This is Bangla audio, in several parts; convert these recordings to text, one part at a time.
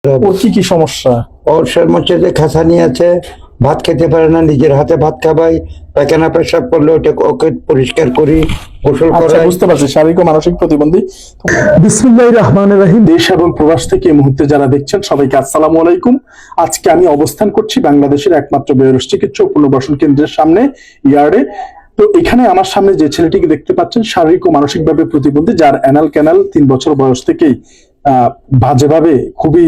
ওর কি সমস্যা? ওর মধ্যে যে খাসানি আছে, ভাত খেতে পারে না, নিজের হাতে ভাত খাবাই, পায়খানা পেশাব করলে ওকে পরিষ্কার করি, গোসল করাই। বুঝতে পারছি, শারীরিক ও মানসিক প্রতিবন্ধী। বিসমিল্লাহির রহমানির রহিম। দেশ এবং প্রবাস থেকে এই মুহূর্তে যারা দেখছেন সবাইকে আসসালামু আলাইকুম। আজকে আমি অবস্থান করছি বাংলাদেশের একমাত্র বেরোস চিকিৎসা ও পুনর্বাসন কেন্দ্রের সামনে, ইয়ার্ডে। তো এখানে আমার সামনে যে ছেলেটিকে দেখতে পাচ্ছেন শারীরিক ও মানসিকভাবে প্রতিবন্ধী, যার অ্যানাল ক্যানাল 3 বছর বয়স থেকেই বাজেভাবে খুবই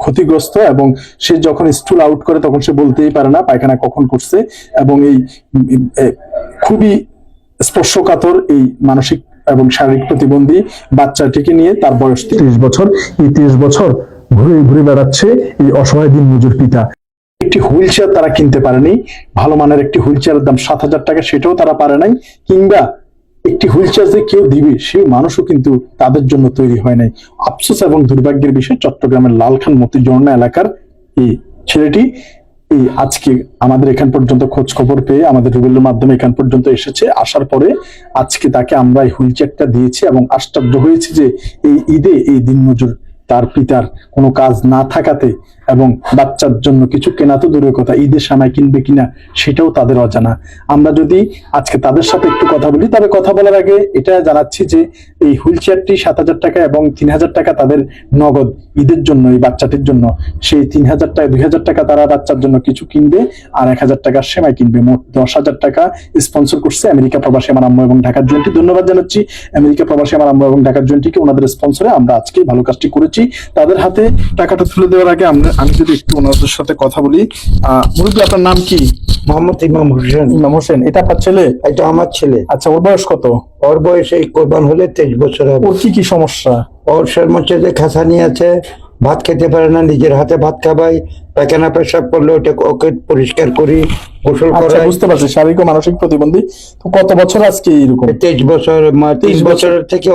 ক্ষতিগ্রস্ত, এবং সে যখন স্টুল আউট করে তখন সে বলতেই পারে না পায়খানা কখন করছে, এবং এই খুবই স্পর্শকাতর এই মানসিক এবং শারীরিক প্রতিবন্ধী বাচ্চাটিকে নিয়ে, তার বয়স 30 বছর, এই 30 বছর ঘুরে ঘুরে বেড়াচ্ছে এই অসহায় দিনমজুর পিতা। একটি হুইল চেয়ার তারা কিনতে পারেনি, ভালো মানের একটি হুইল চেয়ারের দাম 7,000 টাকা, সেটাও তারা পারে নাই, কিংবা একটি হুইল চেয়ার যে কেউ দিবে সেই মানুষও কিন্তু তাদের জন্য তৈরি হয় নাই। আফসোস এবং দুর্ভাগ্যের বিষয়, চট্টগ্রামের লালখান মতিঝর্ণা এলাকার এই ছেলেটি এই আজকে আমাদের এখান পর্যন্ত খোঁজ খবর পেয়ে আমাদের রুবেলের মাধ্যমে এখান পর্যন্ত এসেছে। আসার পরে আজকে তাকে আমরা এই হুইল চেয়ারটা দিয়েছি, এবং আশ্চর্য হয়েছে যে এই ঈদে এই দিনমজুর তার পিতার কোনো কাজ না থাকাতে, এবং বাচ্চার জন্য কিছু কেনা তো দূরের কথা, ঈদের সময় কিনবে কিনা সেটাও তাদের অজানা। আমরা যদি আজকে তাদের সাথে একটু কথা বলি, তবে কথা বলার আগে এটা জানাচ্ছি যে এই হুইল চেয়ারটি 7,000 টাকা এবং 3,000 টাকা তাদের নগদ ঈদের জন্য, এই বাচ্চাটির জন্য। সেই 3,000 টাকা 2,000 টাকা তারা বাচ্চার জন্য কিছু কিনবে, আর 1,000 টাকার সেমাই কিনবে। মোট 10,000 টাকা স্পন্সর করছে আমেরিকা প্রবাসী আমার আম্মু এবং ঢাকার জয়েন্টি। ধন্যবাদ জানাচ্ছি আমেরিকা প্রবাসী আমার আম্মু এবং ঢাকার জয়েন্টিকে, ওনাদের স্পন্সরে আমরা আজকে ভালো কাজটি করেছি। তাদের হাতে টাকাটা তুলে দেওয়ার আগে আমি যদি একটু ওনাদের সাথে কথা বলি। মুরব্বী, আপনার নাম কি? মোহাম্মদ ইমাম হোসেন। ইমাম হোসেন, এটা আপনার ছেলে? এটা আমার ছেলে। আচ্ছা, ওর বয়স কত? ওর বয়স এই কোরবান হলে 23 বছর হবে। ওর কি সমস্যা? ওর মধ্যে যে খাসানি আছে, ভাত খেতে পারে না, নিজের হাতে ভাত খাবাই, পায়খানা পেশাব করলে ওকে পরিষ্কার করি, গোসল করাই। বুঝতে পারছি, শারীরিক ও মানসিক প্রতিবন্ধী। তো কত বছর আজকে এরকম? 23 বছর, 3 বছরের থেকে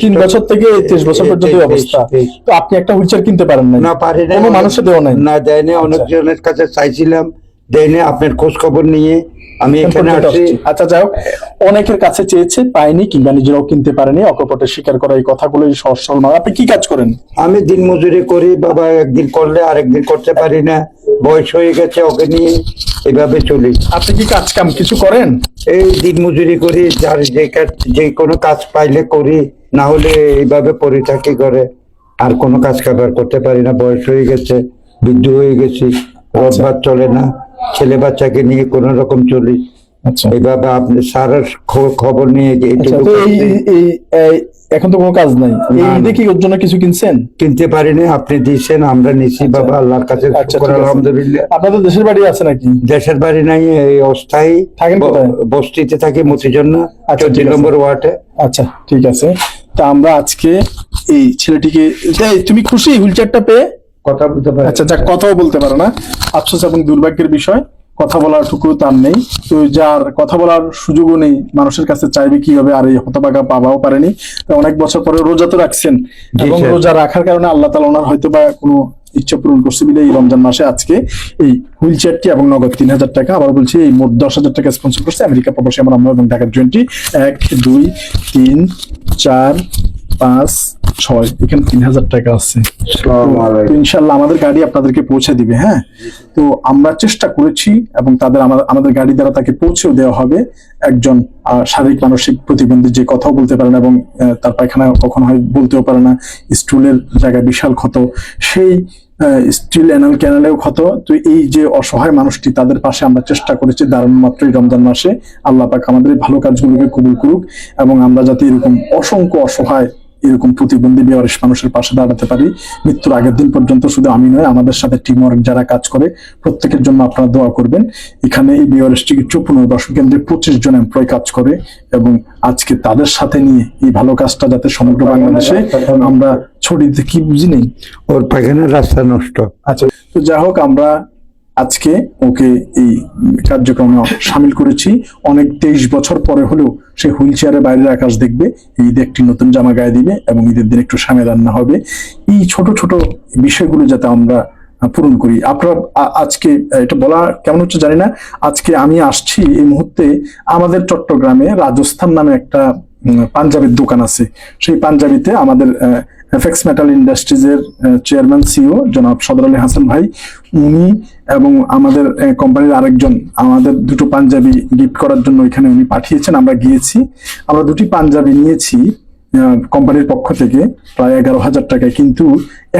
3 বছর থেকে 23 বছর পর্যন্ত এই অবস্থা। তো আপনি একটা হুইলচেয়ার কিনতে পারেন না? না, পারি না। কোনো মানুষে দেওয়া নাই? না, দেয়নি। অনেকজনের কাছে চাইছিলাম, দেয়নি। আপনার খোঁজ খবর নিয়ে আমি এখানে আসছি। আচ্ছা, যাই হোক, অনেকের কাছে চেয়েছে, পায়নি, কিংবা নিজেরাও কিনতে পারেনি। অকপটে স্বীকার করা এই কথাগুলো সহজ সরল। আপনি কি কাজ করেন? আমি দিন মজুরি করি বাবা, একদিন করলে আরেকদিন করতে পারি না, বয়স হয়ে গেছে, ওকে নিয়ে এভাবে চলি। আপনি কি কাজ কাম কিছু করেন? এই দিন মজুরি করি, যার যে কোনো কাজ পাইলে করি, না হলে এইভাবে পড়ে থাকি করে। আর কোনো কাজ কারবার করতে পারি না, বয়স হয়ে গেছে, বৃদ্ধ হয়ে গেছি, রোজগার চলে না, ছেলে বাচ্চাকে নিয়ে কোন রকম চলি। আচ্ছা, এইভাবে আপনি সারা খবর নিয়ে এখন তো কোনো কাজ নাই। এই কি ওর জন্য কিছু কিনছেন? কিনতে পারিনি, আপনি দিয়েছেন, আমরা নিছি বাবা, আল্লাহর কাছে আলহামদুলিল্লাহ। আপনাদের দেশের বাড়ি আছে নাকি? দেশের বাড়ি নাই, এই অস্থায়ী থাকেন কোথায়? বস্তিতে থাকি, মতিঝর্ণা 14 নম্বর ওয়ার্ডে। আচ্ছা, ঠিক আছে। তা আমরা আজকে এই ছেলেটিকে, তুমি খুশি হুইলচেয়ারটা পেয়ে? কথা বলতে পারি? আচ্ছা, যাক, কথাও বলতে পারো না, আফসোস এবং দুর্ভাগ্যের বিষয়। কথা বলার টুকু তার নেই, তো যার কথা বলার সুযোগও নেই, মানুষের কাছে চাইবে কিভাবে, আর এই হতভাগা পাবাও পারেনি। অনেক বছর পরে রোজা তো রাখছেন, এবং রোজা রাখার কারণে আল্লাহ তাআলা ওনার হয়তো বা কোনো ইচ্ছা পূরণ করছে বলে এই রমজান মাসে আজকে এই হুইল চেয়ারটি এবং নগদ 3,000 টাকা, আবার বলছি এই মোট 10,000 টাকা স্পন্সর করছে আমেরিকা প্রবাসী আমার আম্মু এবং ঢাকার জয়েন্টি। 1 2 3 4 5 6, এখানে 3,000 টাকা আছে। তো ইনশাল্লাহ আমাদের গাড়ি আপনাদেরকে পৌঁছে দিবে। হ্যাঁ, তো আমরা চেষ্টা করেছি, এবং আমাদের গাড়ি দ্বারা তাকে পৌঁছেও দেওয়া হবে। একজন শারীরিক মানসিক প্রতিবন্ধী, যে কথাও বলতে পারে না, এবং তার পায়খানা কখনো হয় বলতেও পারে না, স্টুলের জায়গায় বিশাল ক্ষত, সেই স্টিল অ্যানাল ক্যানালেও ক্ষত। তো এই যে অসহায় মানুষটি, তাদের পাশে আমরা চেষ্টা করেছি দাঁড়ানো মাত্র এই রমজান মাসে। আল্লাহ পাক আমাদের এই ভালো কাজগুলোকে কবুল করুক, এবং আমরা যাতে এরকম অসংখ্য অসহায়, এরকম প্রতিবন্ধী বেওয়ারিশ মানুষের পাশে দাঁড়াতে পারি মৃত্যুর আগের দিন পর্যন্ত। শুধু আমি নয়, আমাদের সাথে টিম ওয়ার্ক যারা কাজ করে, প্রত্যেকের জন্য আপনারা দোয়া করবেন। এখানে এই বেওয়ারিশ চিকিৎসা পুনর্বাসন কেন্দ্রে 25 জন এমপ্লয় কাজ করে, এবং আজকে তাদের সাথে নিয়ে এই ভালো কাজটা যাতে সমগ্র বাংলাদেশে আমরা ছড়িয়ে দিতে, কি বুঝি নেই, ওর পায়খানার রাস্তা নষ্ট। আচ্ছা, তো যাই হোক, আমরা আজকে ওকে এই কার্যক্রমে সামিল করেছি। অনেক 23 বছর পরে হলেও সে হুইল চেয়ারে বাইরের আকাশ দেখবে, ঈদে একটি নতুন জামা গায়ে দিবে, এবং ঈদের দিন একটু সামে রান্না হবে। এই ছোট ছোট বিষয়গুলো যাতে আমরা পূরণ করি। আপনারা আজকে এটা বলা কেমন হচ্ছে জানি না, আজকে আমি আসছি এই মুহূর্তে আমাদের চট্টগ্রামে রাজস্থান নামে একটা পাঞ্জাবির দোকান আছে। সেই পাঞ্জাবিতে আমাদের এফএক্স মেটাল ইন্ডাস্ট্রিজের চেয়ারম্যান সিও জনাব সদর আলী হাসান ভাই, উনি এবং আমাদের কোম্পানির আরেকজন আমাদের দুটো পাঞ্জাবি গিফট করার জন্য এখানে উনি পাঠিয়েছেন। আমরা গিয়েছি, আমরা দুটি পাঞ্জাবি নিয়েছি কোম্পানির পক্ষ থেকে প্রায় 11,000 টাকায়, কিন্তু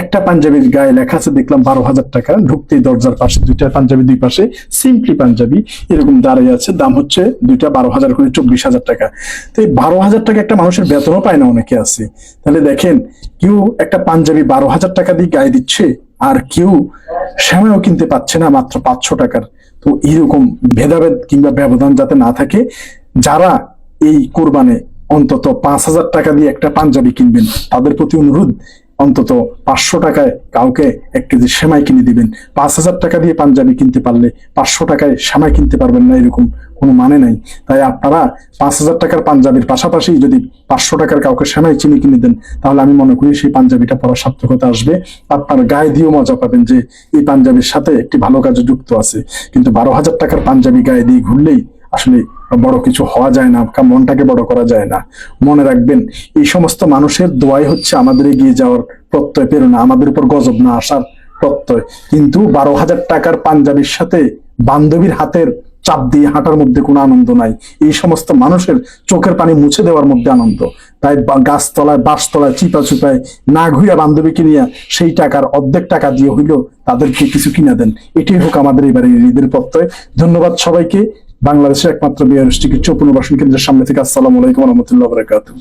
একটা পাঞ্জাবির গায়ে লেখা আছে দেখলাম 12,000 টাকা। ঢুকতেই দরজার পাশে দুইটা পাঞ্জাবি, দুই পাশে সিম্পলি পাঞ্জাবি এরকম দাঁড়িয়ে আছে, দাম হচ্ছে দুইটা 12,000 করে 24,000 টাকা। তো এই 12,000 টাকা একটা মানুষের বেতনও পায় না, অনেকে আছে। তাহলে দেখেন, কেউ একটা পাঞ্জাবি 12,000 টাকা দিয়ে গায়ে দিচ্ছে, আর কেউ সেমাইও কিনতে পাচ্ছে না মাত্র 500 টাকার। তো এরকম ভেদাভেদ কিংবা ব্যবধান যাতে না থাকে, যারা এই কোরবানে অন্তত 5,000 টাকা দিয়ে একটা পাঞ্জাবি কিনবেন, তাদের প্রতি অনুরোধ অন্তত 500 টাকায় কাউকে 1 কেজি সেমাই কিনে দিবেন। 5,000 টাকা দিয়ে পাঞ্জাবি কিনতে পারলে 500 টাকায় সেমাই কিনতে পারবেন না, এরকম কোনো মানে নাই। তাই আপনারা 5,000 টাকার পাঞ্জাবির পাশাপাশি যদি 500 টাকার কাউকে সেমাই চিনি কিনে দেন, তাহলে আমি মনে করি সেই পাঞ্জাবিটা পরা সার্থকতা আসবে। আপনার গায়ে দিয়েও মজা পাবেন যে এই পাঞ্জাবির সাথে একটি ভালো কাজে যুক্ত আছে। কিন্তু 12,000 টাকার পাঞ্জাবি গায়ে দিয়ে ঘুরলেই আসলে বড় কিছু হওয়া যায় না, মনটাকে বড় করা যায় না। মনে রাখবেন, এই সমস্ত মানুষের দোয়াই হচ্ছে আমাদের এগিয়ে যাওয়ার প্রত্যয়, প্রেরণা, আমাদের উপর গজব না আসার প্রত্যয়। কিন্তু 12,000 টাকার পাঞ্জাবির সাথে বান্ধবীর হাতের চাপ দিয়ে হাঁটার মধ্যে কোনো আনন্দ নাই। এই সমস্ত মানুষের চোখের পানি মুছে দেওয়ার মধ্যে আনন্দ। তাই গাছতলায়, বাঁশতলায়, চিপা চুপায় না ঘুরিয়া বান্ধবীকে নিয়ে সেই টাকার অর্ধেক টাকা দিয়ে হইলো তাদেরকে কিছু কিনা দেন। এটাই হোক আমাদের এবারে ঈদের প্রত্যয়। ধন্যবাদ সবাইকে। বাংলাদেশের একমাত্র বিহার চিকিৎসা পুনর্বাসন কেন্দ্রের সামনে থেকে আসসালামু আলাইকুম ওয়া রাহমাতুল্লাহি ওয়া বারাকাতুহু।